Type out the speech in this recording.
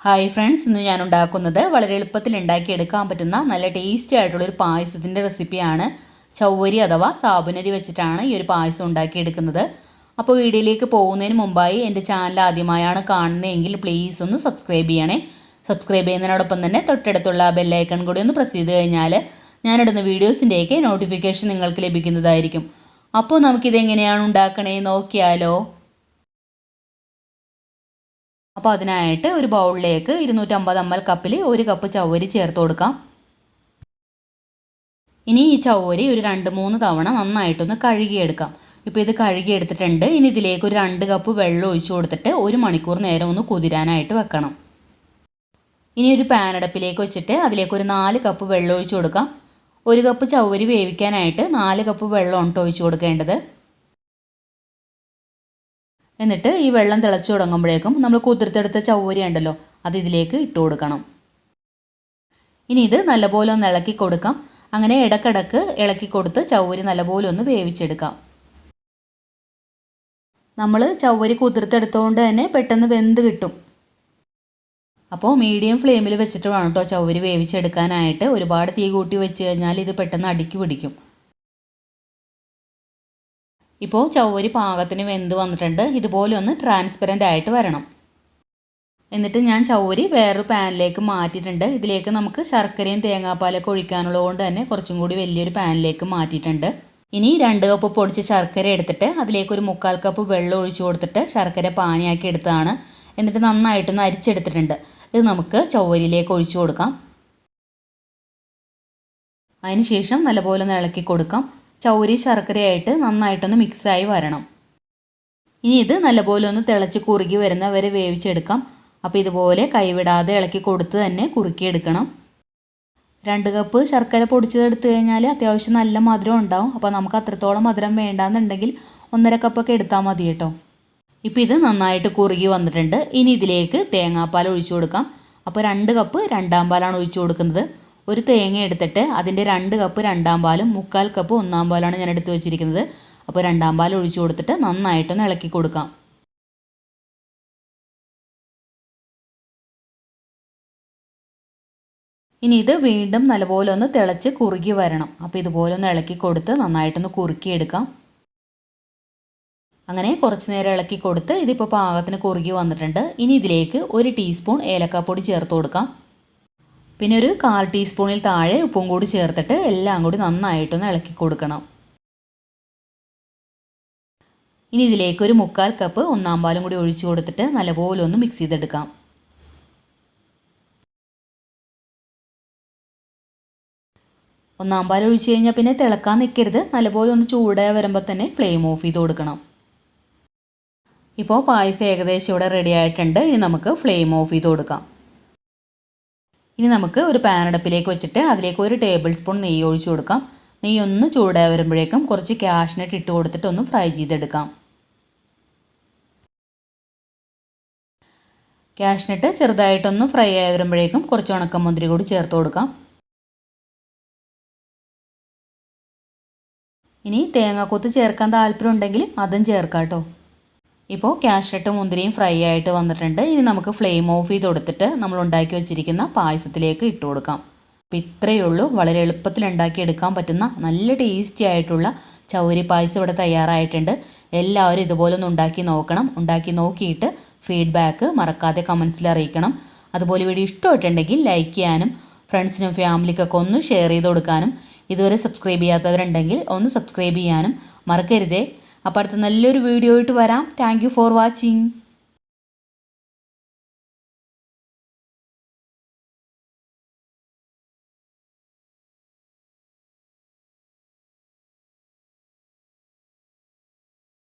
Hi friends, ഇന്ന് ഞാൻ ഉണ്ടാക്കുന്നത് വളരെ എളുപ്പത്തിൽ ഉണ്ടാക്കിയെടുക്കാൻ പറ്റുന്ന നല്ല ടേസ്റ്റി ആയിട്ടുള്ളൊരു പായസത്തിൻ്റെ റെസിപ്പിയാണ്. ചവ്വരി അഥവാ സാബുനരി വെച്ചിട്ടാണ് ഈ ഒരു പായസം ഉണ്ടാക്കിയെടുക്കുന്നത്. അപ്പോൾ വീഡിയോയിലേക്ക് പോകുന്നതിന് മുമ്പായി എൻ്റെ ചാനൽ ആദ്യമായാണ് കാണുന്നതെങ്കിൽ പ്ലീസ് ഒന്ന് സബ്സ്ക്രൈബ് ചെയ്യണേ. സബ്സ്ക്രൈബ് ചെയ്യുന്നതിനോടൊപ്പം തന്നെ തൊട്ടടുത്തുള്ള ബെല്ലൈക്കൺ കൂടി ഒന്ന് പ്രസ് ചെയ്ത് കഴിഞ്ഞാൽ ഞാനിടുന്ന വീഡിയോസിൻ്റെയൊക്കെ നോട്ടിഫിക്കേഷൻ നിങ്ങൾക്ക് ലഭിക്കുന്നതായിരിക്കും. അപ്പോൾ നമുക്കിതെങ്ങനെയാണ് ഉണ്ടാക്കണേ നോക്കിയാലോ. അപ്പോൾ അതിനായിട്ട് ഒരു ബൗളിലേക്ക് 250 ml കപ്പിൽ 1 കപ്പ് ചവ്വരി ചേർത്ത് കൊടുക്കാം. ഇനി ഈ ചവ്വരി ഒരു 2-3 തവണ നന്നായിട്ടൊന്ന് കഴുകിയെടുക്കാം. ഇപ്പോൾ ഇത് കഴുകിയെടുത്തിട്ടുണ്ട്. ഇനി ഇതിലേക്ക് ഒരു 2 കപ്പ് വെള്ളം ഒഴിച്ചു കൊടുത്തിട്ട് 1 മണിക്കൂർ നേരം ഒന്ന് കുതിരാനായിട്ട് വെക്കണം. ഇനി ഒരു പാൻ അടുപ്പിലേക്ക് വെച്ചിട്ട് അതിലേക്ക് ഒരു 4 കപ്പ് വെള്ളം ഒഴിച്ചു കൊടുക്കാം. 1 കപ്പ് ചവ്വരി വേവിക്കാനായിട്ട് 4 കപ്പ് വെള്ളമാണ് ഒഴിച്ചു കൊടുക്കേണ്ടത്. എന്നിട്ട് ഈ വെള്ളം തിളച്ചു തുടങ്ങുമ്പോഴേക്കും നമ്മൾ കുതിർത്തെടുത്ത ചവ്വരി ഉണ്ടല്ലോ, അത് ഇതിലേക്ക് ഇട്ട് കൊടുക്കണം. ഇനി ഇത് നല്ലപോലെ ഒന്ന് ഇളക്കി കൊടുക്കാം. അങ്ങനെ ഇടക്കിടക്ക് ഇളക്കി കൊടുത്ത് ചവ്വരി നല്ലപോലെ ഒന്ന് വേവിച്ചെടുക്കാം. നമ്മൾ ചവ്വരി കുതിർത്തെടുത്തുകൊണ്ട് തന്നെ പെട്ടെന്ന് വെന്ത് കിട്ടും. അപ്പോൾ മീഡിയം ഫ്ലെയിമിൽ വെച്ചിട്ട് വേണം കേട്ടോ ചവ്വരി വേവിച്ചെടുക്കാനായിട്ട്. ഒരുപാട് തീ കൂട്ടി വെച്ച് കഴിഞ്ഞാൽ ഇത് പെട്ടെന്ന് അടിക്ക് പിടിക്കും. ഇപ്പോൾ ചവ്വരി പാകത്തിന് വെന്ത് വന്നിട്ടുണ്ട്. ഇതുപോലെ ഒന്ന് ട്രാൻസ്പെറൻ്റ് ആയിട്ട് വരണം. എന്നിട്ട് ഞാൻ ചവ്വരി വേറൊരു പാനിലേക്ക് മാറ്റിയിട്ടുണ്ട്. ഇതിലേക്ക് നമുക്ക് ശർക്കരയും തേങ്ങാപ്പാലൊക്കെ ഒഴിക്കാനുള്ളത് കൊണ്ട് തന്നെ കുറച്ചും കൂടി വലിയൊരു പാനിലേക്ക് മാറ്റിയിട്ടുണ്ട്. ഇനി 2 കപ്പ് പൊടിച്ച ശർക്കര എടുത്തിട്ട് അതിലേക്ക് ഒരു 3/4 കപ്പ് വെള്ളം ഒഴിച്ചു കൊടുത്തിട്ട് ശർക്കര പാനിയാക്കി എടുത്തതാണ്. എന്നിട്ട് നന്നായിട്ടൊന്ന് അരിച്ചെടുത്തിട്ടുണ്ട്. ഇത് നമുക്ക് ചവ്വരിയിലേക്ക് ഒഴിച്ചു കൊടുക്കാം. അതിനുശേഷം നല്ലപോലെ ഒന്ന് ഇളക്കി കൊടുക്കാം. ചവ്വരി ശർക്കരയായിട്ട് നന്നായിട്ടൊന്ന് മിക്സായി വരണം. ഇനി ഇത് നല്ലപോലെ ഒന്ന് തിളച്ച് കുറുകി വരുന്ന വരെ വേവിച്ചെടുക്കാം. അപ്പോൾ ഇതുപോലെ കൈവിടാതെ ഇളക്കി കൊടുത്ത് തന്നെ കുറുക്കിയെടുക്കണം. 2 കപ്പ് ശർക്കര പൊടിച്ചതെടുത്ത് കഴിഞ്ഞാൽ അത്യാവശ്യം നല്ല മധുരം ഉണ്ടാവും. അപ്പോൾ നമുക്ക് അത്രത്തോളം മധുരം വേണ്ടാന്നുണ്ടെങ്കിൽ 1.5 കപ്പൊക്കെ എടുത്താൽ മതി കേട്ടോ. ഇപ്പോൾ ഇത് നന്നായിട്ട് കുറുകി വന്നിട്ടുണ്ട്. ഇനി ഇതിലേക്ക് തേങ്ങാപ്പാൽ ഒഴിച്ചു കൊടുക്കാം. അപ്പോൾ 2 കപ്പ് 2-ാം പാലാണ് ഒഴിച്ചു കൊടുക്കുന്നത്. ഒരു തേങ്ങ എടുത്തിട്ട് അതിൻ്റെ 2 കപ്പ് 2-ാം പാലും 3/4 കപ്പ് 1-ാം പാലാണ് ഞാൻ എടുത്ത് വെച്ചിരിക്കുന്നത്. അപ്പോൾ 2-ാം പാൽ ഒഴിച്ചു കൊടുത്തിട്ട് നന്നായിട്ടൊന്ന് ഇളക്കി കൊടുക്കാം. ഇനി ഇത് വീണ്ടും നല്ലപോലെ ഒന്ന് തിളച്ച് കുറുകി വരണം. അപ്പോൾ ഇതുപോലെ ഒന്ന് ഇളക്കി കൊടുത്ത് നന്നായിട്ടൊന്ന് കുറുക്കിയെടുക്കാം. അങ്ങനെ കുറച്ച് നേരം ഇളക്കി കൊടുത്ത് ഇതിപ്പോൾ പാകത്തിന് കുറുകി വന്നിട്ടുണ്ട്. ഇനി ഇതിലേക്ക് 1 ടീസ്പൂൺ ഏലക്കാപ്പൊടി ചേർത്ത് കൊടുക്കാം. പിന്നെ ഒരു 1/4 ടീസ്പൂണിൽ താഴെ ഉപ്പും കൂടി ചേർത്തിട്ട് എല്ലാം കൂടി നന്നായിട്ടൊന്ന് ഇളക്കി കൊടുക്കണം. ഇനി ഇതിലേക്ക് ഒരു 3/4 കപ്പ് 1-ാം പാലും കൂടി ഒഴിച്ചു കൊടുത്തിട്ട് നല്ലപോലെ ഒന്ന് മിക്സ് ചെയ്തെടുക്കാം. ഒന്നാം പാൽ ഒഴിച്ചു കഴിഞ്ഞാൽ പിന്നെ തിളക്കാൻ നിൽക്കരുത്. നല്ലപോലെ ഒന്ന് ചൂടായി വരുമ്പോൾ തന്നെ ഫ്ലെയിം ഓഫ് ചെയ്ത് കൊടുക്കണം. ഇപ്പോൾ പായസം ഏകദേശം ഇവിടെ റെഡി ആയിട്ടുണ്ട്. ഇനി നമുക്ക് ഫ്ലെയിം ഓഫ് ചെയ്ത് കൊടുക്കാം. ഇനി നമുക്ക് ഒരു പാൻ അടുപ്പിലേക്ക് വെച്ചിട്ട് അതിലേക്ക് 1 ടേബിൾ സ്പൂൺ നെയ്യ് ഒഴിച്ചു കൊടുക്കാം. നെയ്യ് ഒന്ന് ചൂടായി വരുമ്പോഴേക്കും കുറച്ച് കാഷ്നട്ട് ഇട്ട് കൊടുത്തിട്ട് ഒന്ന് ഫ്രൈ ചെയ്തെടുക്കാം. കാഷ്നട്ട് ചെറുതായിട്ടൊന്ന് ഫ്രൈ ആയി വരുമ്പോഴേക്കും കുറച്ച് ഉണക്കമുന്തിരി കൂടി ചേർത്ത് കൊടുക്കാം. ഇനി തേങ്ങാക്കൊത്ത് ചേർക്കാൻ താല്പര്യം ഉണ്ടെങ്കിൽ അതും ചേർക്കാം കേട്ടോ. ഇപ്പോൾ കാഷ്നട്ടും മുന്തിരിയും ഫ്രൈ ആയിട്ട് വന്നിട്ടുണ്ട്. ഇനി നമുക്ക് ഫ്ലെയിം ഓഫ് ചെയ്ത് കൊടുത്തിട്ട് നമ്മൾ ഉണ്ടാക്കി വെച്ചിരിക്കുന്ന പായസത്തിലേക്ക് ഇട്ട് കൊടുക്കാം. അപ്പോൾ ഇത്രയേ ഉള്ളൂ. വളരെ എളുപ്പത്തിൽ ഉണ്ടാക്കിയെടുക്കാൻ പറ്റുന്ന നല്ല ടേസ്റ്റി ആയിട്ടുള്ള ചവ്വരി പായസം ഇവിടെ തയ്യാറായിട്ടുണ്ട്. എല്ലാവരും ഇതുപോലെ ഒന്ന് ഉണ്ടാക്കി നോക്കണം. ഉണ്ടാക്കി നോക്കിയിട്ട് ഫീഡ്ബാക്ക് മറക്കാതെ കമൻസിൽ അറിയിക്കണം. അതുപോലെ വീഡിയോ ഇഷ്ടമായിട്ടുണ്ടെങ്കിൽ ലൈക്ക് ചെയ്യാനും ഫ്രണ്ട്സിനും ഫാമിലിക്കൊക്കെ ഒന്ന് ഷെയർ ചെയ്ത് കൊടുക്കാനും ഇതുവരെ സബ്സ്ക്രൈബ് ചെയ്യാത്തവരുണ്ടെങ്കിൽ ഒന്ന് സബ്സ്ക്രൈബ് ചെയ്യാനും മറക്കരുതേ. അപ്പോൾ അടുത്ത നല്ലൊരു വീഡിയോ ആയിട്ട് വരാം. Thank you for watching.